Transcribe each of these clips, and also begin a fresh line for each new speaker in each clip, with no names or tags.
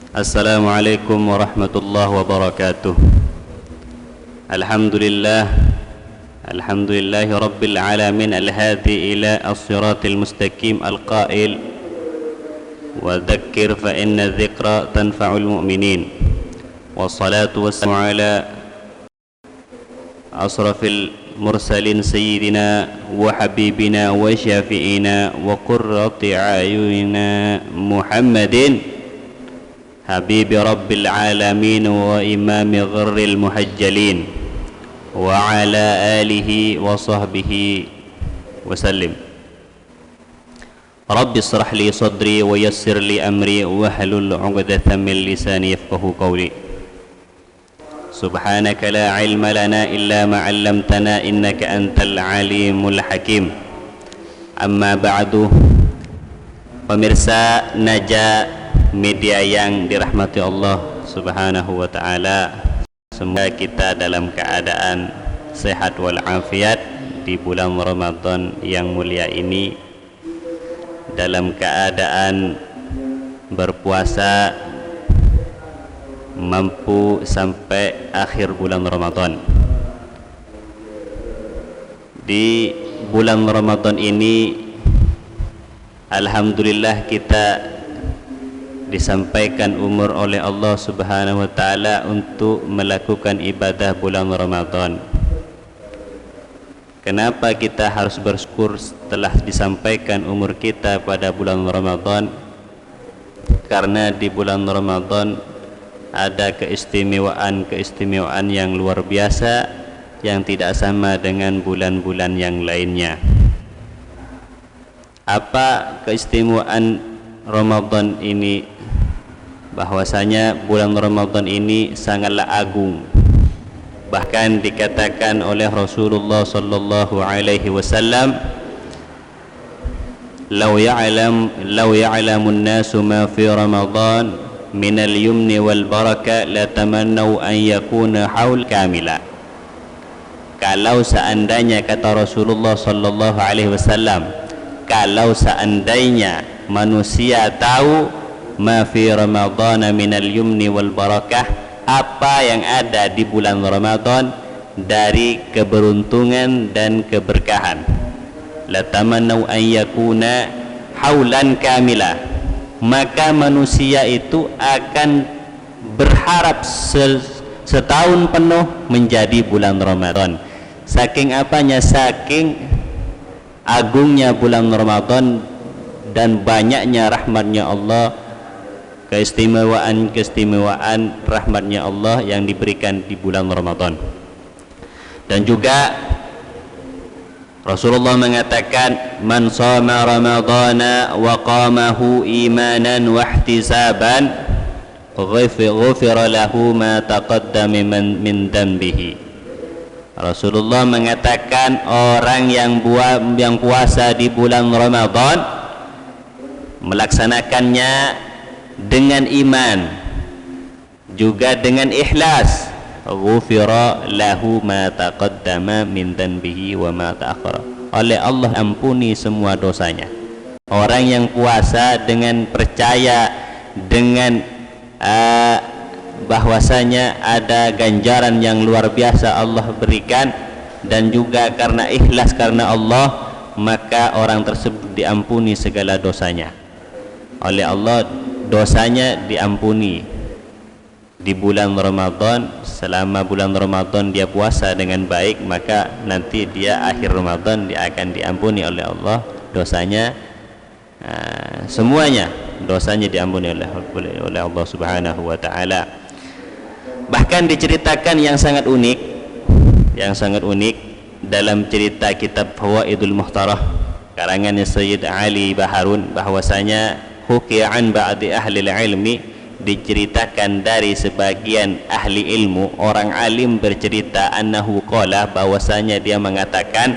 Assalamualaikum warahmatullahi wabarakatuh. Alhamdulillah, alhamdulillahi rabbil alamin, al-hadi ila as-siratil mustaqim, al-qail wa dhakkir fa inna dhikra tanfa'ul mu'minin. Wassalatu wassalamu ala asrafil mursalin sayyidina wa habibina wa syafi'ina wa qurrati a'yunina Muhammadin Habib Rabbil Alamin wa imami gharril muhajjalin wa ala alihi wa sahbihi wa sallim. Rabbi israh li sadri wa yassir li amri wa hlul 'uqdatam min lisani yafqahu qawli. Subhanaka la ilma lana illa ma 'allamtana innaka antal alimul hakim. Amma ba'du. Pemirsa Naja Media yang dirahmati Allah Subhanahu wa ta'ala, semoga kita dalam keadaan sehat walafiat di bulan Ramadan yang mulia ini, dalam keadaan berpuasa mampu sampai akhir bulan Ramadan. Di bulan Ramadan ini alhamdulillah kita disampaikan umur oleh Allah Subhanahu wa ta'ala untuk melakukan ibadah bulan Ramadan. Kenapa kita harus bersyukur setelah disampaikan umur kita pada bulan Ramadan? Karena di bulan Ramadan ada keistimewaan yang luar biasa yang tidak sama dengan bulan-bulan yang lainnya. Apa keistimewaan Ramadan ini? Bahwasanya bulan Ramadan ini sangatlah agung. Bahkan dikatakan oleh Rasulullah sallallahu alaihi wasallam, "Law ya'lamun nasu ma fi Ramadan min al-yumni wal baraka la tamannau an yakuna haul kamila." Kalau seandainya, kata Rasulullah sallallahu alaihi wasallam, kalau seandainya manusia tahu ma fi Ramadhan minal yumni wal barakah, apa yang ada di bulan Ramadan dari keberuntungan dan keberkahan, la tamannau an yakuna haulan kamila, maka manusia itu akan berharap setahun penuh menjadi bulan Ramadan. Saking apanya? Saking agungnya bulan Ramadan dan banyaknya rahmatnya Allah, keistimewaan rahmatnya Allah yang diberikan di bulan Ramadan. Dan juga Rasulullah mengatakan, man shoma ramadhana wa qamahu imanan wa ihtisaban ghufira lahu ma taqaddama min dhanbihi. Rasulullah mengatakan, orang yang puasa di bulan Ramadan, melaksanakannya dengan iman juga dengan ikhlas, ghufira lahu ma taqaddama min dhanbihi wa ma ta'akhkhara, oleh Allah ampuni semua dosanya. Orang yang puasa dengan percaya dengan bahwasanya ada ganjaran yang luar biasa Allah berikan, dan juga karena ikhlas karena Allah, maka orang tersebut diampuni segala dosanya oleh Allah. Dosanya diampuni di bulan Ramadan. Selama bulan Ramadan dia puasa dengan baik, maka nanti dia akhir Ramadan dia akan diampuni oleh Allah dosanya. Semuanya dosanya diampuni oleh Allah Subhanahu wa ta'ala. Bahkan diceritakan yang sangat unik dalam cerita kitab Fawaidul Muhtarah karangannya Sayyid Ali Baharun, bahwasanya huki'an ba'di ahli ilmi, diceritakan dari sebagian ahli ilmu, orang alim bercerita, annahu qala, bahwasanya dia mengatakan,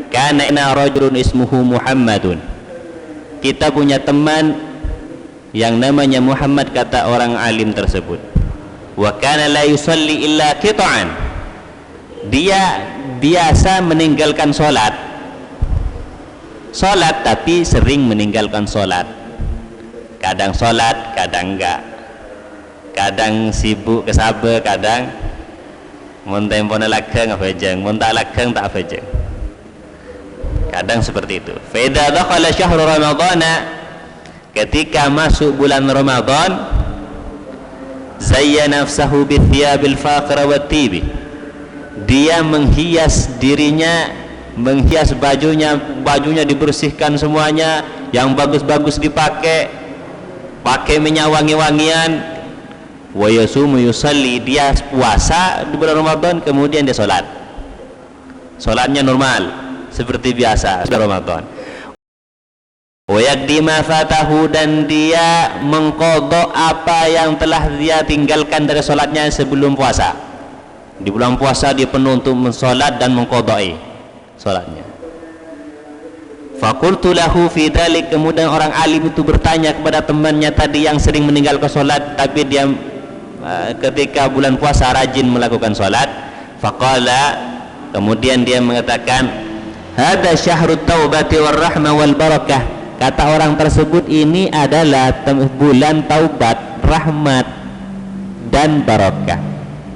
kana ina rajulun ismuhu Muhammadun, kita punya teman yang namanya Muhammad, kata orang alim tersebut, wa kana la yusalli illa qita'an, dia biasa meninggalkan sholat tapi sering meninggalkan sholat, kadang sholat kadang enggak. kadang sibuk kesabar, kadang mun tempo lakeng afejeng, mun tak lakeng tak afejeng. Kadang seperti itu. Fa idza dakhala syahrul ramadhana, ketika masuk bulan Ramadan, zayyana nafsahu bi thiyabil faqra wat tibi. Dia menghias dirinya, menghias bajunya dibersihkan semuanya, yang bagus-bagus dipakai, pakai minyak wangi-wangian. Wa yasumu yusalli, dia puasa di bulan Ramadan, kemudian dia sholat. Sholatnya normal seperti biasa di Ramadan. Wa yaqdi ma fatahu, dan dia mengqadha apa yang telah dia tinggalkan dari sholatnya sebelum puasa. Di bulan puasa dia penuh untuk mensolat dan mengqadai sholatnya. Faqultu lahu fi dzalik, kemudian orang alim itu bertanya kepada temannya tadi yang sering meninggalkan sholat tapi dia ketika bulan puasa rajin melakukan sholat. Faqala, kemudian dia mengatakan, hada syahrut taubati war rahmah wal barakah. Kata orang tersebut, ini adalah bulan taubat, rahmat dan barakah.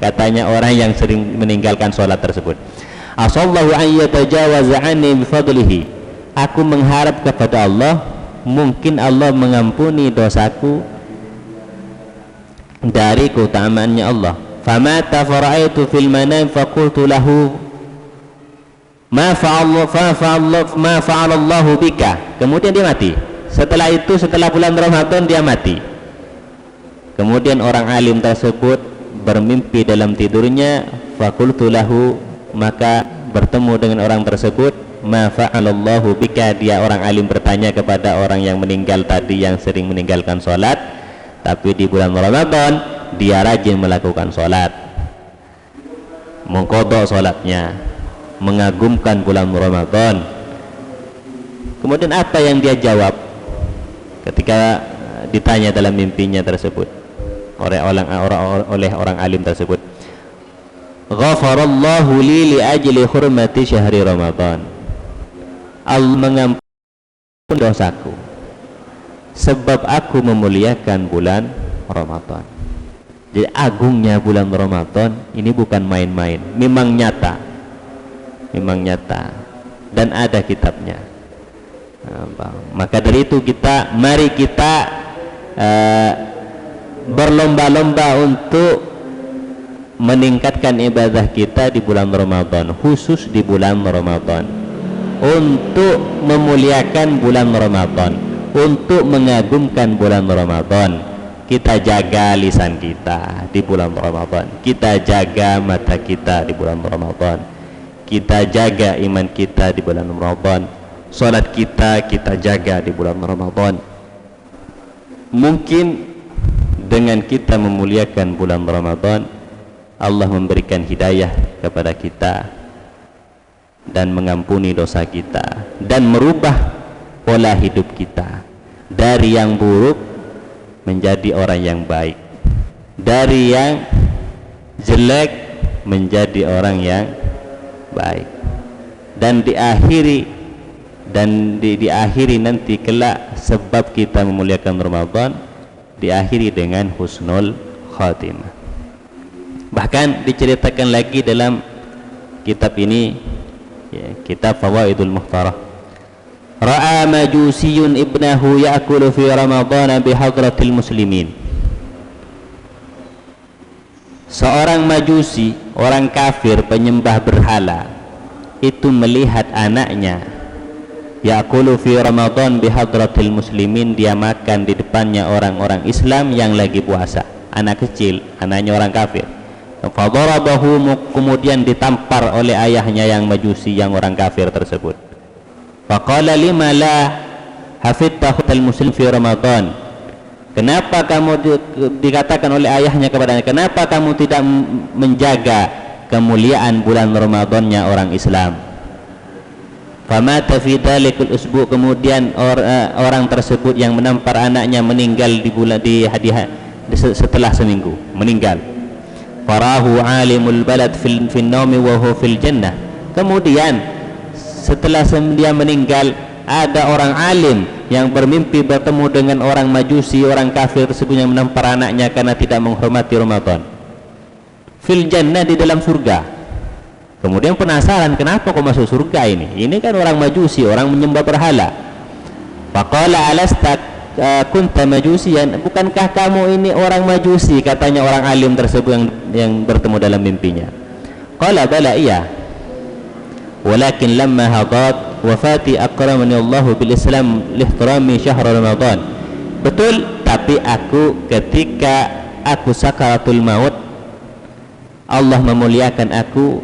Katanya orang yang sering meninggalkan sholat tersebut. Asallahu an yatajawaza anni bifadlihi, aku mengharap kepada Allah, mungkin Allah mengampuni dosaku dari keutamaannya Allah. Famata fara'aitu fil manam faqultu lahu ma fa'alallahu bika. Kemudian dia mati. Setelah itu, setelah bulan Ramadan dia mati. Kemudian orang alim tersebut bermimpi dalam tidurnya. Faqultu lahu, maka bertemu dengan orang tersebut. Ma fa'alallahu bika, dia orang alim bertanya kepada orang yang meninggal tadi, yang sering meninggalkan sholat, tapi di bulan Ramadan dia rajin melakukan sholat, mengqadha sholatnya, mengagumkan bulan Ramadan. Kemudian apa yang dia jawab ketika ditanya dalam mimpinya tersebut oleh orang alim tersebut? Ghafarallahu li ajli hurmati syahri Ramadan, Allah mengampuni dosaku sebab aku memuliakan bulan Ramadan. Jadi agungnya bulan Ramadan ini bukan main-main, memang nyata dan ada kitabnya. Maka dari itu mari kita berlomba-lomba untuk meningkatkan ibadah kita di bulan Ramadan, khusus di bulan Ramadan, untuk memuliakan bulan Ramadan, untuk mengagumkan bulan Ramadan. Kita jaga lisan kita di bulan Ramadan, kita jaga mata kita di bulan Ramadan, kita jaga iman kita di bulan Ramadan, sholat kita jaga di bulan Ramadan. Mungkin dengan kita memuliakan bulan Ramadan, Allah memberikan hidayah kepada kita dan mengampuni dosa kita dan merubah pola hidup kita dari yang buruk menjadi orang yang baik, dari yang jelek menjadi orang yang baik, dan diakhiri nanti kelak, sebab kita memuliakan Ramadan, diakhiri dengan husnul khatimah. Bahkan diceritakan lagi dalam kitab ini, kitab Fawaidul Muhtarah, ra'a majusiyun ibnahu ya'kulu fi Ramadan bihadratil muslimin. Seorang majusi, orang kafir penyembah berhala, itu melihat anaknya ya'kulu fi Ramadan bihadratil muslimin, dia makan di depannya orang-orang Islam yang lagi puasa. Anak kecil, anaknya orang kafir. Fadarabahu, kemudian ditampar oleh ayahnya yang majusi, yang orang kafir tersebut. Faqala lima la hafidtahu al-muslim fi Ramadan. Kenapa kamu dikatakan oleh ayahnya kepadanya, kenapa kamu tidak menjaga kemuliaan bulan Ramadannya orang Islam? Famata fi dalikul usbu, kemudian orang tersebut yang menampar anaknya meninggal setelah seminggu meninggal. Farahu alimul balad fil naumi wa huwa fil jannah. Kemudian setelah dia meninggal, ada orang alim yang bermimpi bertemu dengan orang majusi, orang kafir tersebut yang menampar anaknya karena tidak menghormati Ramadan. Fil jannah, di dalam surga. Kemudian penasaran, kenapa kok masuk surga ini? Ini kan orang majusi, orang menyembah berhala. Faqala alasta kunta majusiyan, bukankah kamu ini orang majusi? Katanya orang alim tersebut yang bertemu dalam mimpinya. Qala bala, iya. Walakin lamma hadat wafati akramani Allahu bil Islam lihtirami syahr Ramadan. Betul, tapi aku ketika aku sakaratul maut, Allah memuliakan aku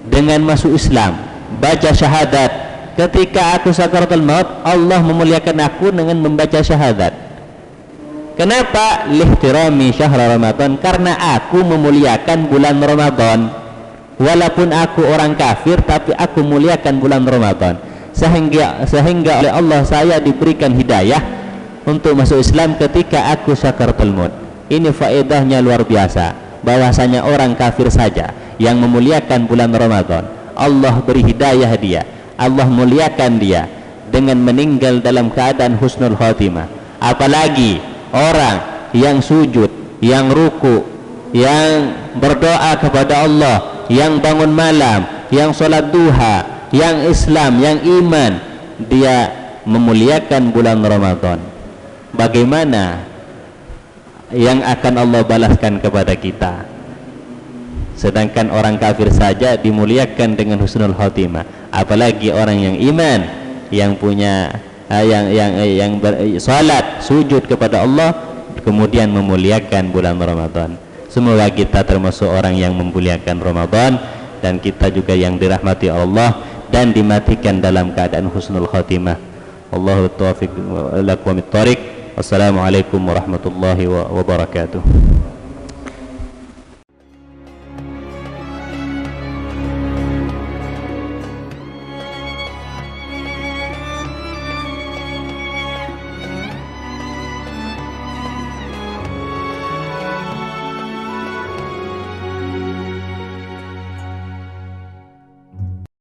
dengan masuk Islam, baca syahadat. Ketika aku sakaratul maut, Allah memuliakan aku dengan membaca syahadat. Kenapa? Lihtirami syahr Ramadan, karena aku memuliakan bulan Ramadan. Walaupun aku orang kafir, tapi aku muliakan bulan Ramadan. Sehingga oleh Allah saya diberikan hidayah untuk masuk Islam ketika aku sakaratul maut. Ini faedahnya luar biasa, bahwasanya orang kafir saja yang memuliakan bulan Ramadan, Allah beri hidayah dia, Allah muliakan dia dengan meninggal dalam keadaan husnul khotimah. Apalagi orang yang sujud, yang ruku, yang berdoa kepada Allah, yang bangun malam, yang sholat duha, yang Islam, yang iman, dia memuliakan bulan Ramadan. Bagaimana yang akan Allah balaskan kepada kita? Sedangkan orang kafir saja dimuliakan dengan husnul khotimah, apalagi orang yang iman, yang punya yang salat, sujud kepada Allah, kemudian memuliakan bulan Ramadan. Semoga kita termasuk orang yang memuliakan Ramadan, dan kita juga yang dirahmati Allah dan dimatikan dalam keadaan husnul khotimah. Allahu taufiq lakum wa thariq. Wassalamualaikum warahmatullahi wabarakatuh.